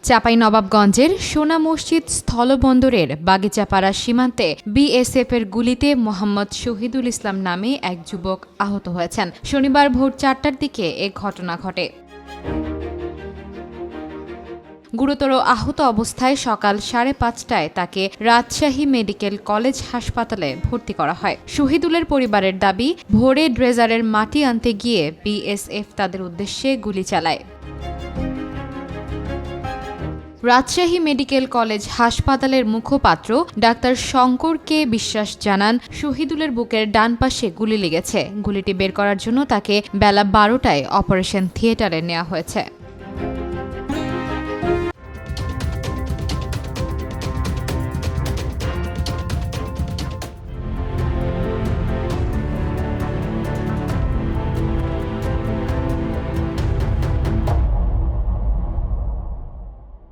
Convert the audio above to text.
চাঁপাইনবাবগঞ্জের সোনা মসজিদ স্থলবন্দরের বাগিচাপাড়া সীমান্তে বিএসএফের গুলিতে মোহাম্মদ শহীদুল ইসলাম নামে এক যুবক আহত হয়েছেন। শনিবার ভোর ৪টার দিকে এ ঘটনা ঘটে। গুরুতর আহত অবস্থায় সকাল ৫:৩০টায় তাকে রাজশাহী মেডিকেল কলেজ হাসপাতালে ভর্তি করা হয়। শহীদুলের পরিবারের দাবি, ভোরে ড্রেজারের মাটি আনতে গিয়ে বিএসএফ তাদের উদ্দেশ্যে গুলি চালায়। রাজশাহী মেডিকেল কলেজ হাসপাতালের মুখপাত্র ডাক্তার শঙ্কর কে বিশ্বাস জানান, শহীদুলের বুকের ডান পাশে গুলি লেগেছে। গুলিটি বের করার জন্য তাকে বেলা ১২টায় অপারেশন থিয়েটারে নেওয়া হয়েছে।